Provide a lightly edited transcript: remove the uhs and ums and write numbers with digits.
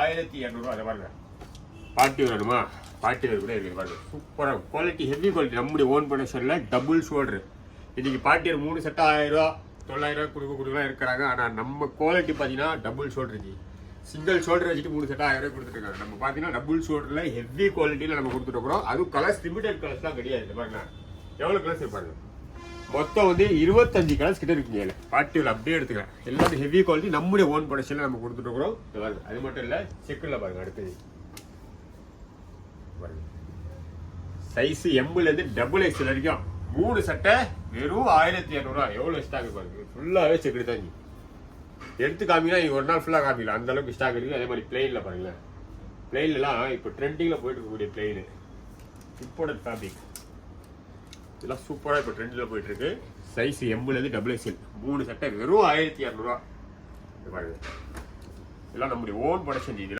1200 அதை பாருங்க. பார்ட்டி வேணுமா? பார்ட்டி வேர் கூட இருக்குது பாருங்க. சூப்பராக குவாலிட்டி, ஹெவி குவாலிட்டி. நம்முடைய ஓன் ப்ரொடக்ஷனில் டபுள் ஷோல்டர். இன்னைக்கு பார்ட்டியர் 3 செட் 1000 ரூபா 900 கொடுக்கலாம் இருக்கிறாங்க. ஆனால் நம்ம குவாலிட்டி பார்த்தீங்கன்னா டபுள் ஷோல்டர். சிங்கிள் ஷோல்டர் வச்சுட்டு 3 செட் 1000 கொடுத்துருக்காங்க. நம்ம பார்த்தீங்கன்னா டபுள் ஷோல்டரில் ஹெவி குவாலிட்டியில் நம்ம கொடுத்துருக்குறோம். அதுவும் கலர்ஸ் லிமிடெட் கலர்ஸ்லாம் கிடையாது. பாருங்க எவ்வளோ கலர்ஸ் இருப்பாங்க. மொத்தம் 25 கலர்ஸ் கிட்ட இருக்குங்க. பார்ட்டியில் அப்படியே எடுத்துக்கலாம். எல்லாமே ஹெவி குவாலிட்டி நம்முடைய ஓன் ப்ரொடக்ஷனில் நம்ம கொடுத்துருக்குறோம். அது மட்டும் இல்லை, செக்கில் பாருங்க. அடுத்தது பாருங்க, சைஸ் எம்லேருந்து XXL வரைக்கும் 3 சட்டை வெறும் 1200 ரூபா. எவ்வளோ ஸ்டாக் பாருங்க. ஃபுல்லாகவே செக்கு தான். எடுத்து காமிங்கன்னா நீங்கள் ஒரு நாள் ஃபுல்லாக காமிக்கலாம். அந்த அளவுக்கு ஸ்டாக் இருக்குது. அதே மாதிரி பிளெயினில் பாருங்களேன். பிளெயின்லாம் இப்போ ட்ரெண்டிங்கில் போயிட்டு இருக்கக்கூடிய பிளெயின் இம்போர்ட்டட் ஃபேப்ரிக் இதெல்லாம் சூப்பராக இப்போ ட்ரெண்டில் போயிட்டு இருக்கு. சைஸ் எம்லேருந்து XXL 3 சட்டை வெறும் 1200 ரூபா. பாருங்க, இதெல்லாம் நம்முடைய ஓன் ப்ரொடக்ஷன்.